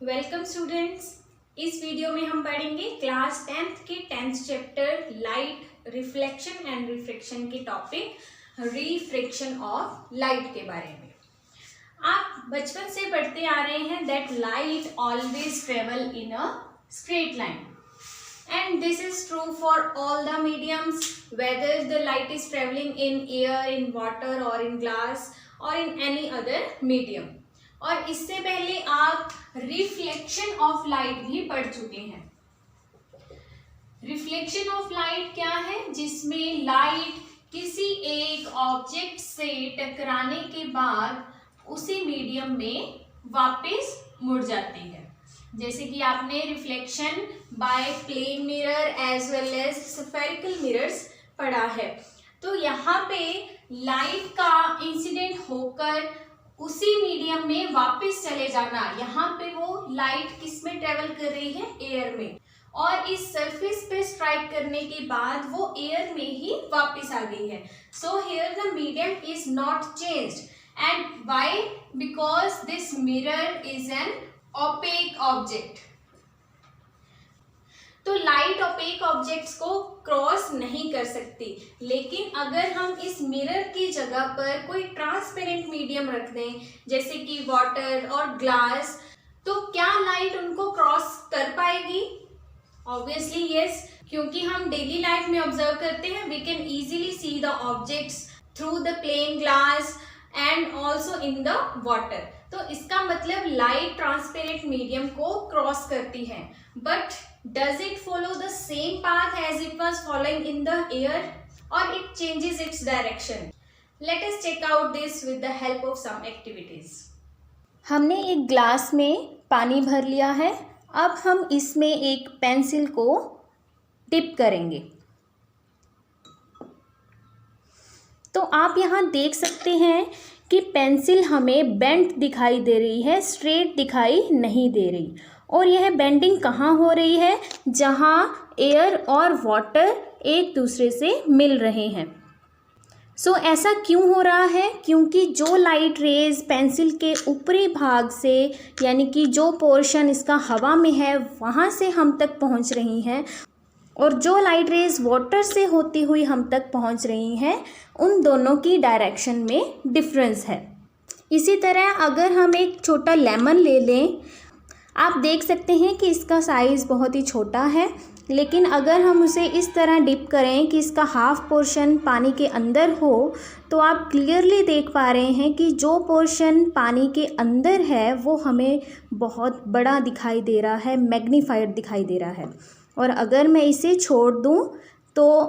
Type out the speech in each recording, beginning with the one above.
Welcome students. इस video में हम पढ़ेंगे क्लास 10th के 10th chapter light reflection and refraction के टॉपिक रिफ्रैक्शन ऑफ लाइट के बारे में। आप बचपन से पढ़ते आ रहे हैं that light always travel in a straight line and this is true for all the mediums, whether the light is traveling in air, in water or in glass or in any other medium। और इससे पहले आप reflection of light भी पढ़ चुके हैं। Reflection of light क्या है? जिसमें लाइट किसी एक ऑब्जेक्ट से टकराने के बाद उसी मीडियम में वापस मुड़ जाती है। जैसे कि आपने reflection by plane mirror as well as spherical mirrors पढ़ा है। तो यहाँ पे लाइट का इंसिडेंट होकर उसी मीडियम में वापस चले जाना, यहाँ पे वो लाइट किस में ट्रेवल कर रही है? एयर में, और इस सरफेस पे स्ट्राइक करने के बाद वो एयर में ही वापस आ गई है। So here the medium is not changed and why? Because this mirror is an opaque object. तो लाइट ओपेक ऑब्जेक्ट्स को क्रॉस नहीं कर सकती, लेकिन अगर हम इस मिरर की जगह पर कोई ट्रांसपेरेंट मीडियम रख दें जैसे कि वाटर और ग्लास, तो क्या लाइट उनको क्रॉस कर पाएगी? ऑब्वियसली यस, क्योंकि हम डेली लाइफ में ऑब्जर्व करते हैं we can easily see the objects through the plain glass and also in the water. तो इसका मतलब लाइट ट्रांसपेरेंट मीडियम को क्रॉस करती है, but does it follow the same path as it was following in the air और it changes its direction? Let us check out this with the help of some activities. हमने एक glass में पानी भर लिया है। अब हम इसमें एक पेंसिल को डिप करेंगे। तो आप यहाँ देख सकते हैं कि पेंसिल हमें बेंट दिखाई दे रही है, स्ट्रेट दिखाई नहीं दे रही। और यह बेंडिंग कहाँ हो रही है? जहाँ एयर और वाटर एक दूसरे से मिल रहे हैं। सो ऐसा क्यों हो रहा है? क्योंकि जो लाइट रेज पेंसिल के ऊपरी भाग से, यानी कि जो पोर्शन इसका हवा में है, वहाँ से हम तक पहुँच रही हैं, और जो लाइट रेज वाटर से होती हुई हम तक पहुंच रही हैं, उन दोनों की डायरेक्शन में डिफरेंस है। इसी तरह अगर हम एक छोटा लेमन ले लें, आप देख सकते हैं कि इसका साइज़ बहुत ही छोटा है, लेकिन अगर हम उसे इस तरह डिप करें कि इसका हाफ पोर्शन पानी के अंदर हो, तो आप क्लियरली देख पा रहे हैं कि जो पोर्शन पानी के अंदर है वो हमें बहुत बड़ा दिखाई दे रहा है, मैग्नीफाइड दिखाई दे रहा है। और अगर मैं इसे छोड़ दूं तो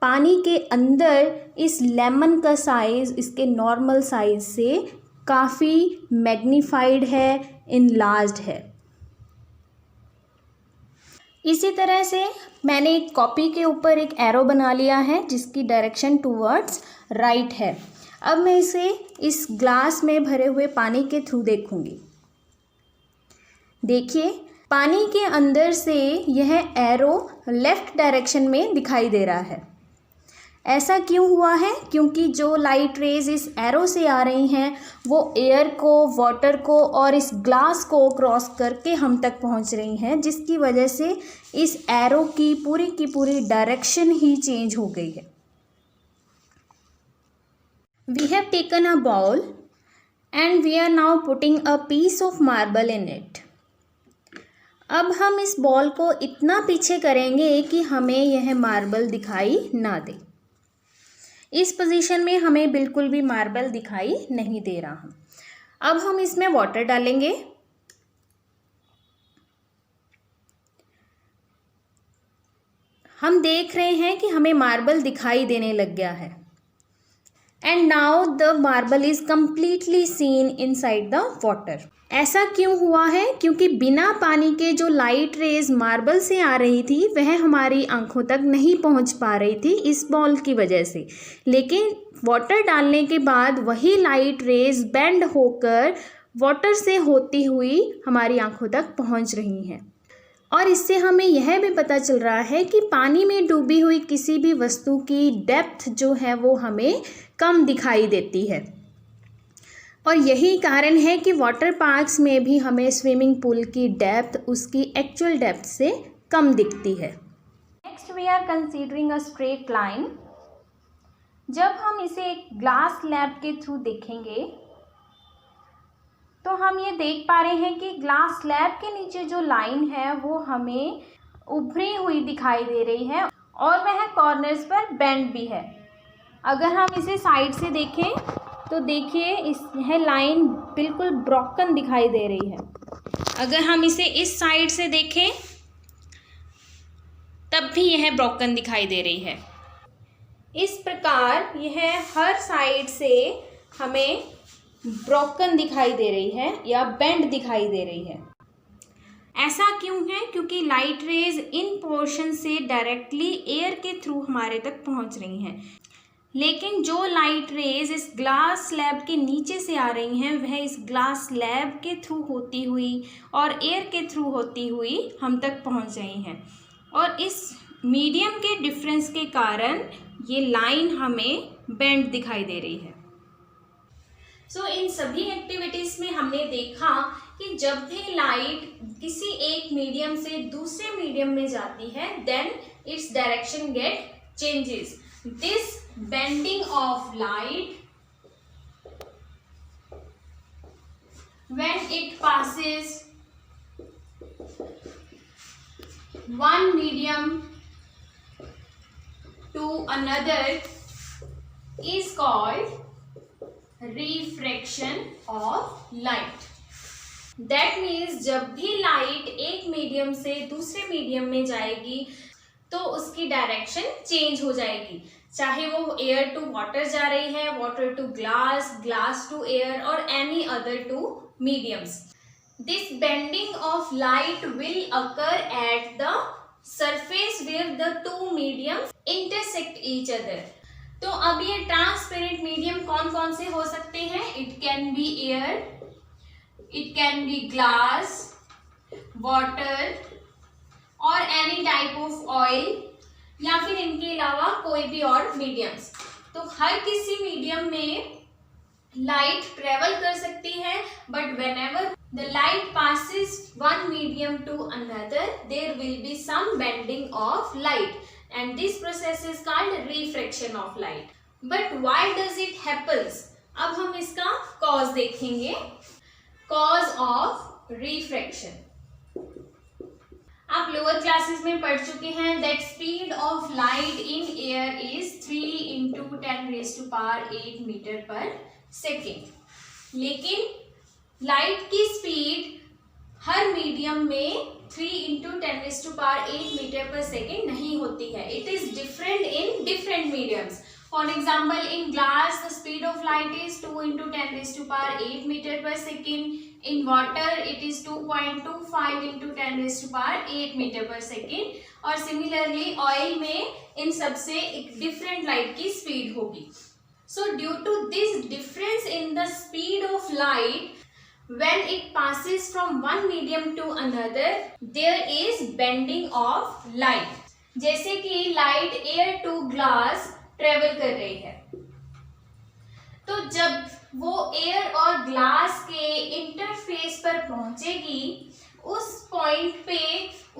पानी के अंदर इस लेमन का साइज़ इसके नॉर्मल साइज़ से काफ़ी मैग्नीफाइड है, इनलार्ज्ड है। इसी तरह से मैंने एक कॉपी के ऊपर एक एरो बना लिया है जिसकी डायरेक्शन टूवर्ड्स राइट है। अब मैं इसे इस ग्लास में भरे हुए पानी के थ्रू देखूंगी। देखिए, पानी के अंदर से यह एरो लेफ़्ट डायरेक्शन में दिखाई दे रहा है। ऐसा क्यों हुआ है? क्योंकि जो लाइट रेज इस एरो से आ रही हैं वो एयर को, वाटर को और इस ग्लास को क्रॉस करके हम तक पहुंच रही हैं, जिसकी वजह से इस एरो की पूरी डायरेक्शन ही चेंज हो गई है। We have taken a ball and we are now putting a piece of marble in it. अब हम इस बॉल को इतना पीछे करेंगे कि हमें यह मार्बल दिखाई ना दे। इस पोजीशन में हमें बिल्कुल भी मार्बल दिखाई नहीं दे रहा। अब हम इसमें वाटर डालेंगे। हम देख रहे हैं कि हमें मार्बल दिखाई देने लग गया है। And now the marble is completely seen inside the water. ऐसा क्यों हुआ है? क्योंकि बिना पानी के जो लाइट रेज मार्बल से आ रही थी वह हमारी आंखों तक नहीं पहुंच पा रही थी इस बॉल की वजह से, लेकिन वाटर डालने के बाद वही लाइट रेज बेंड होकर वाटर से होती हुई हमारी आंखों तक पहुंच रही हैं। और इससे हमें यह भी पता चल रहा है कि पानी में डूबी हुई किसी भी वस्तु की डेप्थ जो है वो हमें कम दिखाई देती है। और यही कारण है कि वाटर पार्क्स में भी हमें स्विमिंग पूल की डेप्थ उसकी एक्चुअल डेप्थ से कम दिखती है। Next we are considering a straight line. जब हम इसे एक ग्लास स्लैब के थ्रू देखेंगे तो हम ये देख पा रहे हैं कि ग्लास स्लैब के नीचे जो लाइन है वो हमें उभरी हुई दिखाई दे रही है और वह कॉर्नर्स पर बेंड भी है। अगर हम इसे साइड से देखें तो देखिए यह लाइन बिल्कुल ब्रोकन दिखाई दे रही है। अगर हम इसे इस साइड से देखें तब भी यह ब्रोकन दिखाई दे रही है। इस प्रकार यह हर साइड से हमें ब्रोकन दिखाई दे रही है या बेंड दिखाई दे रही है। ऐसा क्यों है? क्योंकि लाइट रेज इन पोर्शन से डायरेक्टली एयर के थ्रू हमारे तक पहुंच रही हैं, लेकिन जो लाइट रेज इस ग्लास स्लैब के नीचे से आ रही हैं वह इस ग्लास स्लैब के थ्रू होती हुई और एयर के थ्रू होती हुई हम तक पहुंच रही हैं, और इस मीडियम के डिफरेंस के कारण ये लाइन हमें बेंड दिखाई दे रही है। सो इन सभी एक्टिविटीज़ में हमने देखा कि जब भी लाइट किसी एक मीडियम से दूसरे मीडियम में जाती है then its direction get changes. This bending of light when it passes one medium to another is called refraction of light. That means जब भी लाइट एक मीडियम से दूसरे मीडियम में जाएगी तो उसकी डायरेक्शन चेंज हो जाएगी, चाहे वो एयर टू वाटर जा रही है, water to glass, glass to air और any other two mediums. This bending of light will occur at the surface where the two mediums intersect each other. तो अब ये ट्रांसपेरेंट मीडियम कौन कौन से हो सकते हैं? It can be air, it can be glass, water और एनी टाइप ऑफ ऑयल, या फिर इनके अलावा कोई भी और मीडियम्स। तो हर किसी मीडियम में लाइट ट्रेवल कर सकती है, but whenever the light passes one medium to another there will be some bending of light and this process is called refraction of light. But why does it happens? अब हम इसका cause देखेंगे। Cause of refraction आप lower classes में पढ़ चुके हैं that speed of light in air is 3 into 10 raised to power 8 meter per second. लेकिन लाइट की स्पीड हर मीडियम में 3 into 10 raised to power 8 meter per second नहीं होती है। It is different in different mediums. For example, in glass the speed of light is 2 into 10 raised to power 8 meter per second. In water it is 2.25 into 10 raised to power 8 meter per second. और similarly oil में इन सबसे एक different light की speed होगी। So due to this difference in the speed of light, when it passes from one medium to another, there is bending of light. जैसे कि light air to glass travel कर रही है, तो जब वो एयर और ग्लास के इंटरफेस पर पहुंचेगी उस पॉइंट पे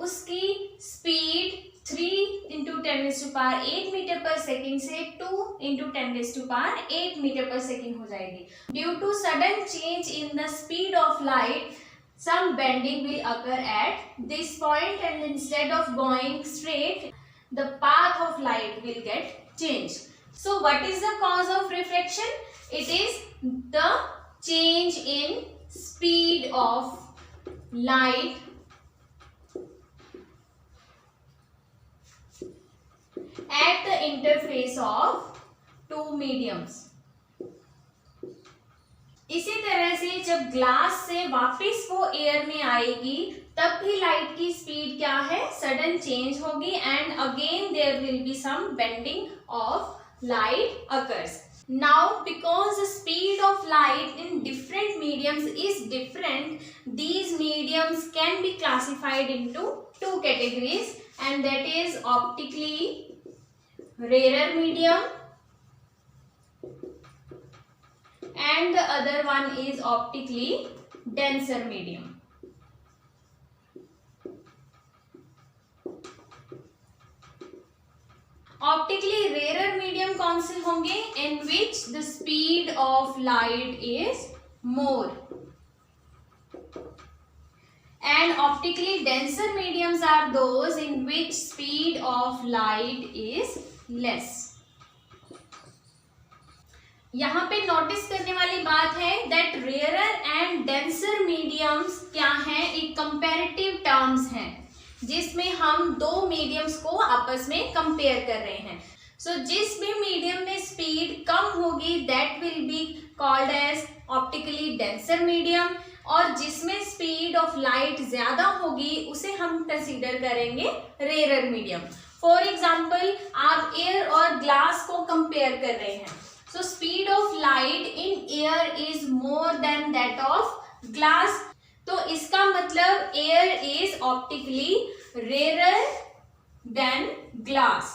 उसकी speed 3 into 10 raised to power 8 meter per second से 2 into 10 raised to power 8 meter per second हो जाएगी। Due to sudden change in the speed of light, some bending will occur at this point and instead of going straight, the path of light will get changed. So what is the cause of refraction? It is the change in speed of light at the interface of two mediums. इसी तरह से जब glass से वापस वो air में आएगी तब भी लाइट की स्पीड क्या है? सडन चेंज होगी and again there will be some bending of light occurs. Now because the speed of light in different mediums is different, these mediums can be classified into two categories, and that is optically rarer medium and the other one is optically denser medium. Optically rare medium कौन से होंगे? In which the speed of light is more, and optically denser mediums are those in which speed of light is less. यहाँ पे notice करने वाली बात है that rarer and denser mediums क्या हैं? एक कंपैरेटिव टर्म्स हैं जिसमें हम दो मीडियम्स को आपस में कंपेयर कर रहे हैं. सो जिस भी मीडियम में स्पीड कम होगी that will be called as optically denser medium, और जिसमें स्पीड ऑफ लाइट ज्यादा होगी उसे हम कंसीडर करेंगे रेयरर मीडियम. फॉर एग्जाम्पल आप एयर और ग्लास को कंपेयर कर रहे हैं. So speed of light in air is more than that of glass. तो इसका मतलब air is optically rare than glass,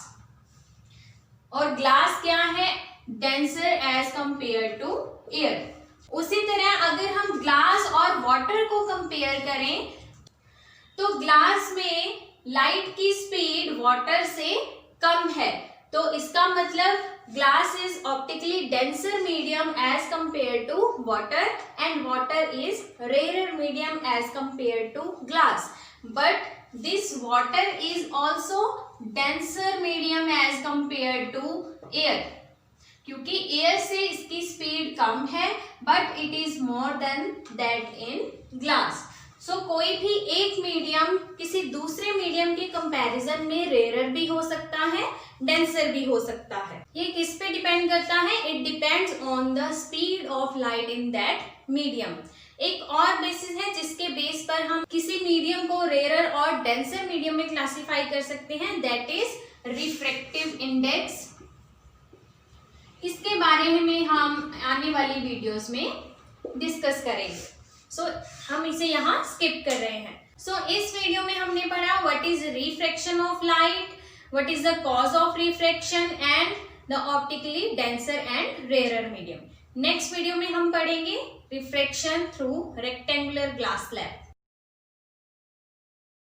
और ग्लास क्या है? Denser as compare to air. उसी तरह अगर हम ग्लास और वाटर को कंपेयर करें तो ग्लास में लाइट की स्पीड वाटर से कम है, तो इसका मतलब glass is optically denser medium as compared to water, and water is rarer medium as compared to glass. But this water is also denser medium as compared to air, क्योंकि air से इसकी speed कम है but it is more than that in glass. सो कोई भी एक medium किसी दूसरे medium के कंपैरिजन में रेयरर भी हो सकता है, डेंसर भी हो सकता है. ये किस पे डिपेंड करता है? It depends on the speed of light in that medium. एक और बेसिस है जिसके बेस पर हम किसी मीडियम को रेयरर और डेंसर मीडियम में क्लासिफाई कर सकते हैं, दैट इज रिफ्रैक्टिव इंडेक्स. इसके बारे में हम आने वाली वीडियोस में डिस्कस करेंगे. सो हम इसे यहाँ स्किप कर रहे हैं. सो इस वीडियो में हमने पढ़ा what is refraction of light, what is the cause of refraction and the optically denser and rarer medium. Next video में हम पढ़ेंगे refraction through rectangular glass slab.